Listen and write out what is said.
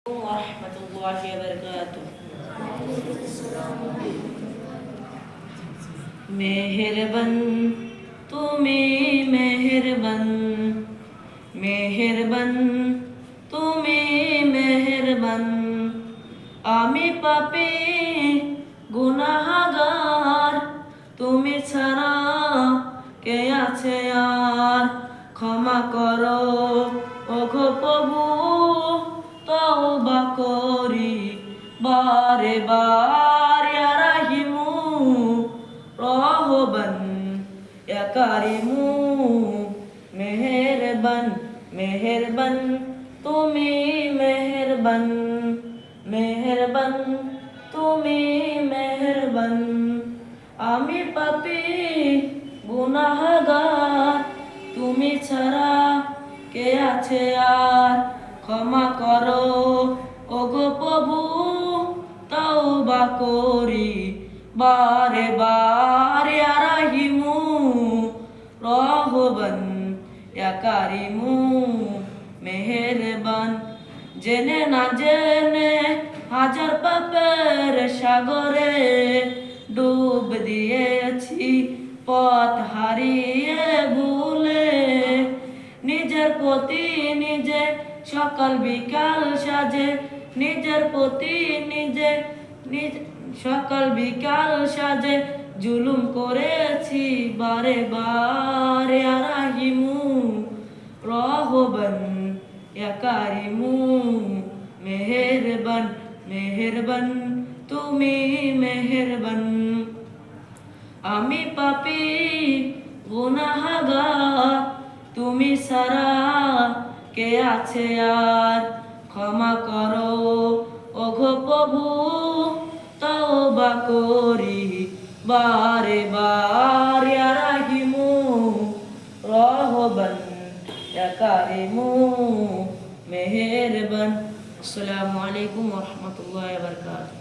warahmatullahi wabarakatuh. मेहरबन তুমি মেহেরবান মেহেরবান তুমি মেহেরবান আমি পাপী গুনাহগার তুমি ছাড়া কে আছে আর ক্ষমা করো ওগো প্রভু তওবা করি বারে বার ইয়া রাহিমু রহবান ইয়া কারিমু মেহেরবান মেহেরবান তুমি মেহেরবান মেহেরবান তুমি মেহেরবান আমি পাপী গুনাহগার তুমি ছাড়া কে আছে আর ক্ষমা করো ওগো প্রভু তওবা করি বারে বার ইয়া রাহিমু রহবান ইয়া কারিমু মেহেরবান জেনে না জেনে হাজার পাপের সাগরে ডুব দিয়েছি পথ হারিয়ে ভুলে নিজের প্রতি নিজে সকাল বিকাল সাজে নিজের প্রতি নিজে সকাল বিকাল সাজে জুলুম করেছি বারে বার ইয়া রাহিমু রহবান ইয়া কারিমু মেহেরবান মেহেরবান তুমি মেহেরবান আমি পাপী গুনাহগার তুমি ছাড়া কে আছে আর ক্ষমা করো ওগো প্রভু তওবা করি বারে বার ইয়া রাহিমু রহবান ইয়া কারিমু মেহেরবান। আসসালামু আলাইকুম ওয়া রাহমাতুল্লাহি ওয়া বারাকাতুহু।